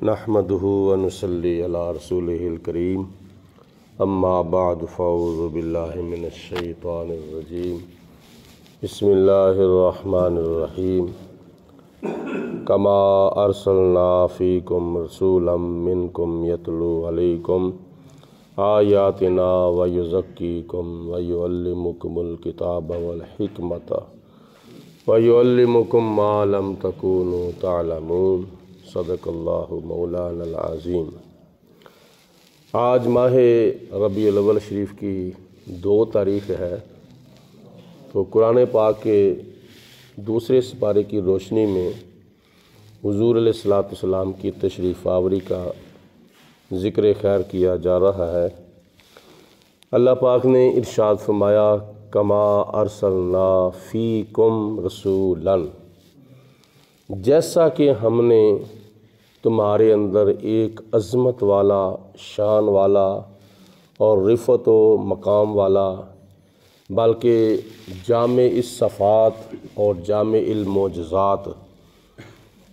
نحمدہ ونصلی علی رسولہ الکریم اما بعد فاعوذ باللہ من الشیطان الرجیم بسم اللہ الرحمن الرحیم کما ارسلنا فیکم رسولا منکم یتلو علیکم آیاتنا ویزکیکم ویعلمکم الکتاب والحکمت وَيُعَلِّمُكُم مَّا لَمْ تَكُونُوا تَعْلَمُونَ صدق اللہ مولانا العظیم۔ آج ماہ ربیع الاول شریف کی 2 تاریخ ہے، تو قرآن پاک کے دوسرے سپارے کی روشنی میں حضور علیہ الصلوۃ والسلام کی تشریف آوری کا ذکر خیر کیا جا رہا ہے۔ اللہ پاک نے ارشاد فرمایا کما ارسلنا فیکم رسولا، جیسا کہ ہم نے تمہارے اندر ایک عظمت والا، شان والا اور رفعت و مقام والا، بلکہ جامع الصفات اور جامع المعجزات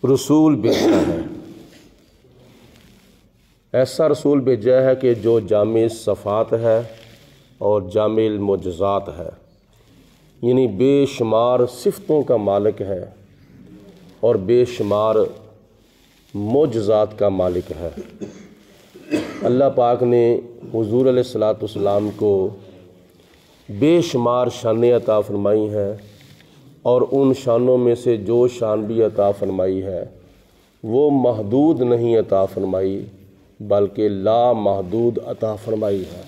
رسول بھیجا ہے۔ ایسا رسول بھیجا ہے کہ جو جامع الصفات ہے اور جامع المعجزات ہے، یعنی بے شمار صفتوں کا مالک ہے اور بے شمار معجزات کا مالک ہے۔ اللہ پاک نے حضور علیہ الصلوۃ والسلام کو بے شمار شانیں عطا فرمائی ہیں، اور ان شانوں میں سے جو شان بھی عطا فرمائی ہے وہ محدود نہیں عطا فرمائی، بلکہ لا محدود عطا فرمائی ہے۔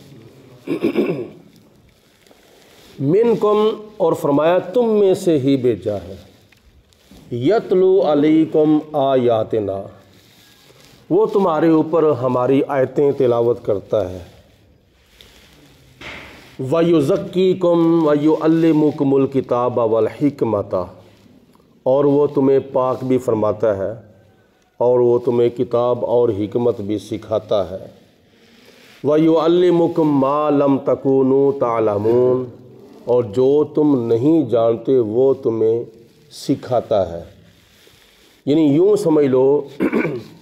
منکم، اور فرمایا تم میں سے ہی بھیجا ہے، یتلو علیکم آیاتنا، وہ تمہارے اوپر ہماری آیتیں تلاوت کرتا ہے، وَيُزَكِّيكُمْ وَيُعَلِّمُكُمُ الْكِتَابَ وَالْحِكْمَةَ، اور وہ تمہیں پاک بھی فرماتا ہے اور وہ تمہیں کتاب اور حکمت بھی سکھاتا ہے۔ وَيُعَلِّمُكُمْ مَا لَمْ تَكُونُوا تَعْلَمُونَ، اور جو تم نہیں جانتے وہ تمہیں سکھاتا ہے۔ یعنی یوں سمجھ لو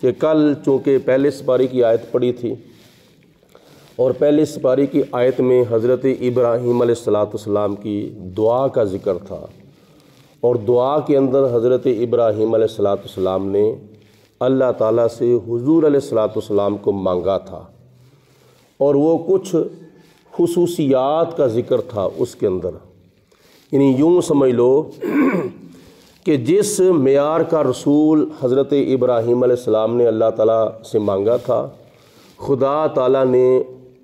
کہ کل چونکہ پہلے سپارے کی آیت پڑھی تھی، اور پہلے سپارے کی آیت میں حضرت ابراہیم علیہ السلام کی دعا کا ذکر تھا، اور دعا کے اندر حضرت ابراہیم علیہ السلام نے اللہ تعالیٰ سے حضور علیہ السلام کو مانگا تھا، اور وہ کچھ خصوصیات کا ذکر تھا اس کے اندر۔ یعنی یوں سمجھ لو کہ جس معیار کا رسول حضرت ابراہیم علیہ السلام نے اللہ تعالیٰ سے مانگا تھا، خدا تعالیٰ نے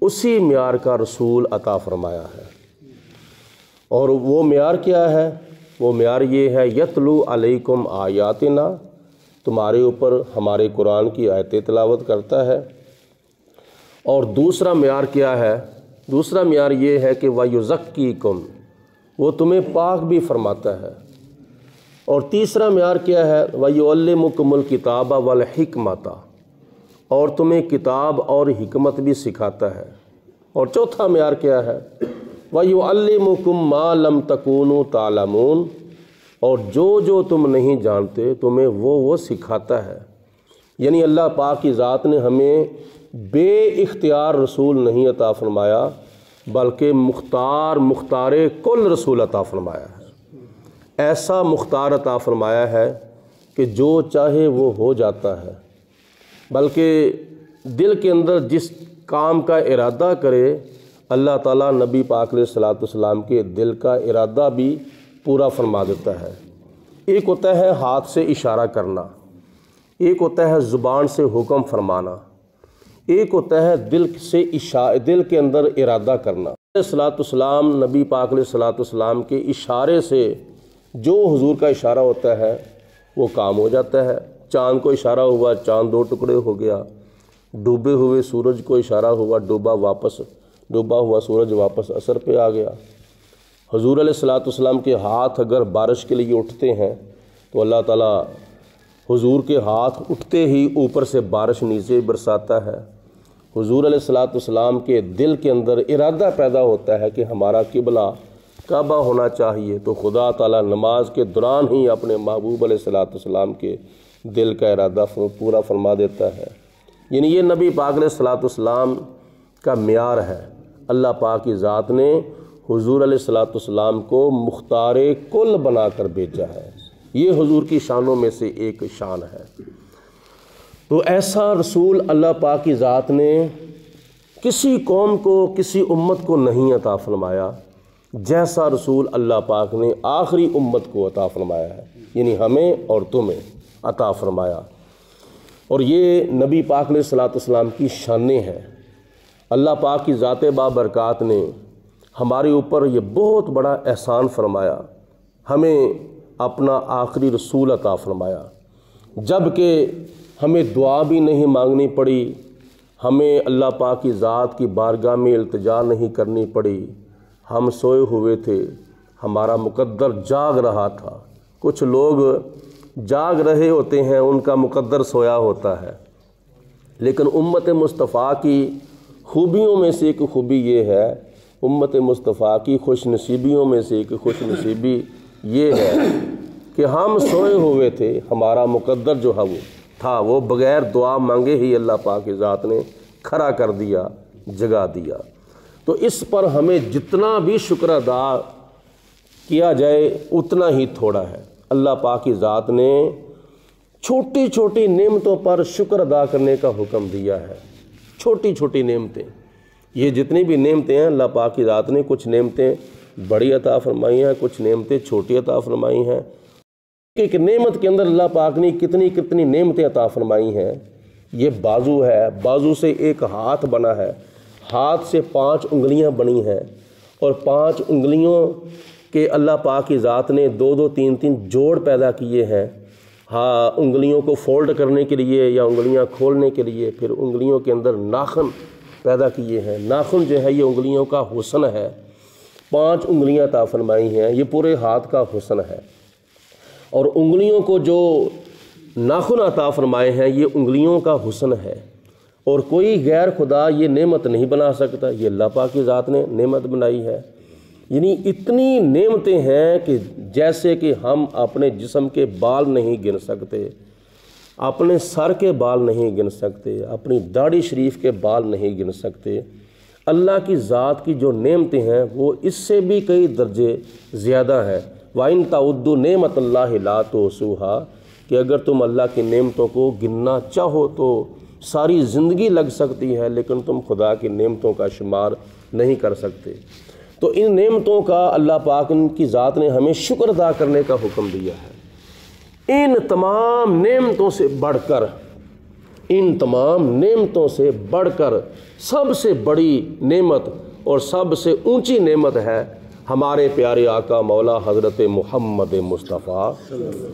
اسی معیار کا رسول عطا فرمایا ہے۔ اور وہ معیار کیا ہے؟ وہ معیار یہ ہے یتلو علیکم آیاتنا، تمہارے اوپر ہمارے قرآن کی آیتیں تلاوت کرتا ہے۔ اور دوسرا معیار کیا ہے؟ دوسرا معیار یہ ہے کہ وَيُزَكِّيكُمْ، وہ تمہیں پاک بھی فرماتا ہے۔ اور تیسرا معیار کیا ہے؟ وَيُعَلِّمُكُمُ الْكِتَابَ وَالْحِكْمَةَ، اور تمہیں کتاب اور حکمت بھی سکھاتا ہے۔ اور چوتھا معیار کیا ہے؟ وَيُعَلِّمُكُمْ مَا لَمْ تَكُونُوا تَعْلَمُونَ، اور جو تم نہیں جانتے تمہیں وہ سکھاتا ہے۔ یعنی اللہ پاک کی ذات نے ہمیں بے اختیار رسول نہیں عطا فرمایا، بلکہ مختار کل رسول عطا فرمایا ہے۔ ایسا مختار عطا فرمایا ہے کہ جو چاہے وہ ہو جاتا ہے، بلکہ دل کے اندر جس کام کا ارادہ کرے، اللہ تعالیٰ نبی پاک علیہ الصلوۃ والسلام کے دل کا ارادہ بھی پورا فرما دیتا ہے۔ ایک ہوتا ہے ہاتھ سے اشارہ کرنا، ایک ہوتا ہے زبان سے حکم فرمانا، ایک ہوتا ہے دل کے اندر ارادہ کرنا۔ علیہ الصلوۃ والسلام، نبی پاک علیہ الصلوۃ والسلام کے اشارے سے جو حضور کا اشارہ ہوتا ہے وہ کام ہو جاتا ہے۔ چاند کو اشارہ ہوا، چاند 2 ٹکڑے ہو گیا۔ ڈوبے ہوئے سورج کو اشارہ ہوا، ڈوبا ہوا سورج واپس اثر پہ آ گیا۔ حضور علیہ الصلوۃ والسلام کے ہاتھ اگر بارش کے لیے اٹھتے ہیں تو اللہ تعالیٰ حضور کے ہاتھ اٹھتے ہی اوپر سے بارش نیچے برساتا ہے۔ حضور علیہ الصلوۃ والسلام کے دل کے اندر ارادہ پیدا ہوتا ہے کہ ہمارا قبلہ کعبہ ہونا چاہیے، تو خدا تعالیٰ نماز کے دوران ہی اپنے محبوب علیہ الصلوۃ والسلام کے دل کا ارادہ پورا فرما دیتا ہے۔ یعنی یہ نبی پاک علیہ الصلوۃ والسلام کا معیار ہے۔ اللہ پاک کی ذات نے حضور علیہ الصلوۃ والسلام کو مختار کل بنا کر بھیجا ہے۔ یہ حضور کی شانوں میں سے ایک شان ہے۔ تو ایسا رسول اللہ پاک کی ذات نے کسی قوم کو، کسی امت کو نہیں عطا فرمایا جیسا رسول اللہ پاک نے آخری امت کو عطا فرمایا ہے، یعنی ہمیں اور تمہیں عطا فرمایا۔ اور یہ نبی پاک علیہ الصلوۃ والسلام کی شانیں ہیں۔ اللہ پاک کی ذات بابرکات نے ہمارے اوپر یہ بہت بڑا احسان فرمایا، ہمیں اپنا آخری رسول عطا فرمایا، جب کہ ہمیں دعا بھی نہیں مانگنی پڑی، ہمیں اللہ پاک کی ذات کی بارگاہ میں التجا نہیں کرنی پڑی۔ ہم سوئے ہوئے تھے، ہمارا مقدر جاگ رہا تھا۔ کچھ لوگ جاگ رہے ہوتے ہیں، ان کا مقدر سویا ہوتا ہے، لیکن امت مصطفیٰ کی خوبیوں میں سے ایک خوبی یہ ہے، امت مصطفیٰ کی خوش نصیبیوں میں سے ایک خوش نصیبی یہ ہے کہ ہم سوئے ہوئے تھے، ہمارا مقدر جو ہے وہ بغیر دعا مانگے ہی اللہ پاک کی ذات نے کھڑا کر دیا، جگا دیا۔ تو اس پر ہمیں جتنا بھی شکر ادا کیا جائے اتنا ہی تھوڑا ہے۔ اللہ پاک کی ذات نے چھوٹی چھوٹی نعمتوں پر شکر ادا کرنے کا حکم دیا ہے۔ چھوٹی چھوٹی نعمتیں، یہ جتنی بھی نعمتیں ہیں اللہ پاک کی ذات نے کچھ نعمتیں بڑی عطا فرمائی ہیں، کچھ نعمتیں چھوٹی عطا فرمائی ہیں۔ ایک نعمت کے اندر اللہ پاک نے کتنی کتنی نعمتیں عطا فرمائی ہیں۔ یہ بازو ہے، بازو سے ایک ہاتھ بنا ہے، ہاتھ سے 5 انگلیاں بنی ہیں، اور 5 انگلیوں کے اللہ پاک کی ذات نے 2 3 جوڑ پیدا کیے ہیں۔ ہاں، انگلیوں کو فولڈ کرنے کے لیے یا انگلیاں کھولنے کے لیے، پھر انگلیوں کے اندر ناخن پیدا کیے ہیں۔ ناخن جو ہے یہ انگلیوں کا حسن ہے۔ 5 انگلیاں عطا فرمائی ہیں، یہ پورے ہاتھ کا حسن ہے۔ اور انگلیوں کو جو ناخن عطا فرمائے ہیں یہ انگلیوں کا حسن ہے، اور کوئی غیر خدا یہ نعمت نہیں بنا سکتا، یہ اللہ پاک کی ذات نے نعمت بنائی ہے۔ یعنی اتنی نعمتیں ہیں کہ جیسے کہ ہم اپنے جسم کے بال نہیں گن سکتے، اپنے سر کے بال نہیں گن سکتے، اپنی داڑھی شریف کے بال نہیں گن سکتے۔ اللہ کی ذات کی جو نعمتیں ہیں وہ اس سے بھی کئی درجے زیادہ ہیں۔ وَإِن تَعُدُّوا نِعْمَتَ اللَّهِ لَا تُحْصُوهَا، کہ اگر تم اللہ کی نعمتوں کو گننا چاہو تو ساری زندگی لگ سکتی ہے، لیکن تم خدا کی نعمتوں کا شمار نہیں کر سکتے۔ تو ان نعمتوں کا اللہ پاک کی ذات نے ہمیں شکر ادا کرنے کا حکم دیا ہے۔ ان تمام نعمتوں سے بڑھ کر، ان تمام نعمتوں سے بڑھ کر سب سے بڑی نعمت اور سب سے اونچی نعمت ہے ہمارے پیارے آقا مولا حضرت محمد مصطفیٰ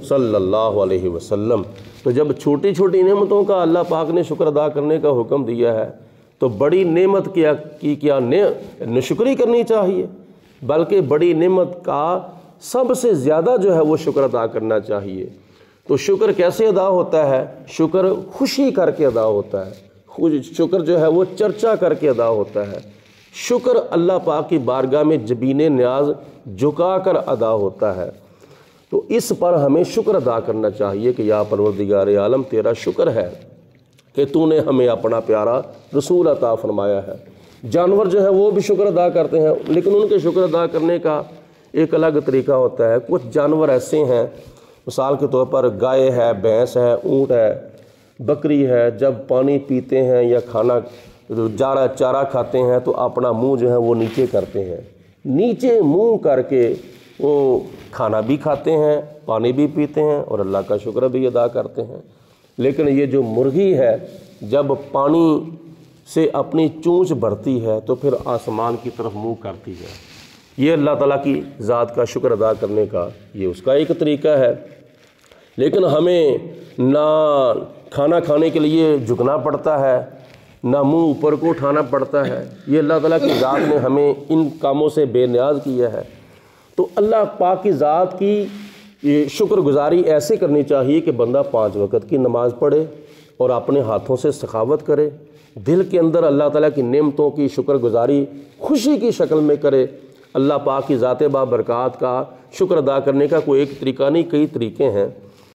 صلی اللہ علیہ وسلم۔ تو جب چھوٹی چھوٹی نعمتوں کا اللہ پاک نے شکر ادا کرنے کا حکم دیا ہے تو بڑی نعمت کیا نشکری کرنی چاہیے، بلکہ بڑی نعمت کا سب سے زیادہ جو ہے وہ شکر ادا کرنا چاہیے۔ تو شکر کیسے ادا ہوتا ہے؟ شکر خوشی کر کے ادا ہوتا ہے، شکر جو ہے وہ چرچا کر کے ادا ہوتا ہے، شکر اللہ پاک کی بارگاہ میں جبین نیاز جھکا کر ادا ہوتا ہے۔ تو اس پر ہمیں شکر ادا کرنا چاہیے کہ یا پروردگار عالم تیرا شکر ہے کہ تو نے ہمیں اپنا پیارا رسول عطا فرمایا ہے۔ جانور جو ہے وہ بھی شکر ادا کرتے ہیں، لیکن ان کے شکر ادا کرنے کا ایک الگ طریقہ ہوتا ہے۔ کچھ جانور ایسے ہیں، مثال کے طور پر گائے ہے، بھینس ہے، اونٹ ہے، بکری ہے، جب پانی پیتے ہیں یا کھانا چارہ کھاتے ہیں تو اپنا منہ جو ہے وہ نیچے کرتے ہیں، نیچے منہ کر کے وہ کھانا بھی کھاتے ہیں، پانی بھی پیتے ہیں اور اللہ کا شکر بھی ادا کرتے ہیں۔ لیکن یہ جو مرغی ہے جب پانی سے اپنی چونچ بھرتی ہے تو پھر آسمان کی طرف منہ کرتی ہے۔ یہ اللہ تعالیٰ کی ذات کا شکر ادا کرنے کا یہ اس کا ایک طریقہ ہے۔ لیکن ہمیں نہ کھانا کھانے کے لیے جھکنا پڑتا ہے، نہ منہ اوپر کو اٹھانا پڑتا ہے۔ یہ اللہ تعالیٰ کی ذات نے ہمیں ان کاموں سے بے نیاز کیا ہے۔ تو اللہ پاک کی ذات کی یہ شکر گزاری ایسے کرنی چاہیے کہ بندہ 5 وقت کی نماز پڑھے اور اپنے ہاتھوں سے سخاوت کرے، دل کے اندر اللہ تعالیٰ کی نعمتوں کی شکر گزاری خوشی کی شکل میں کرے۔ اللہ پاک کی ذات بابرکات کا شکر ادا کرنے کا کوئی ایک طریقہ نہیں، کئی طریقے ہیں۔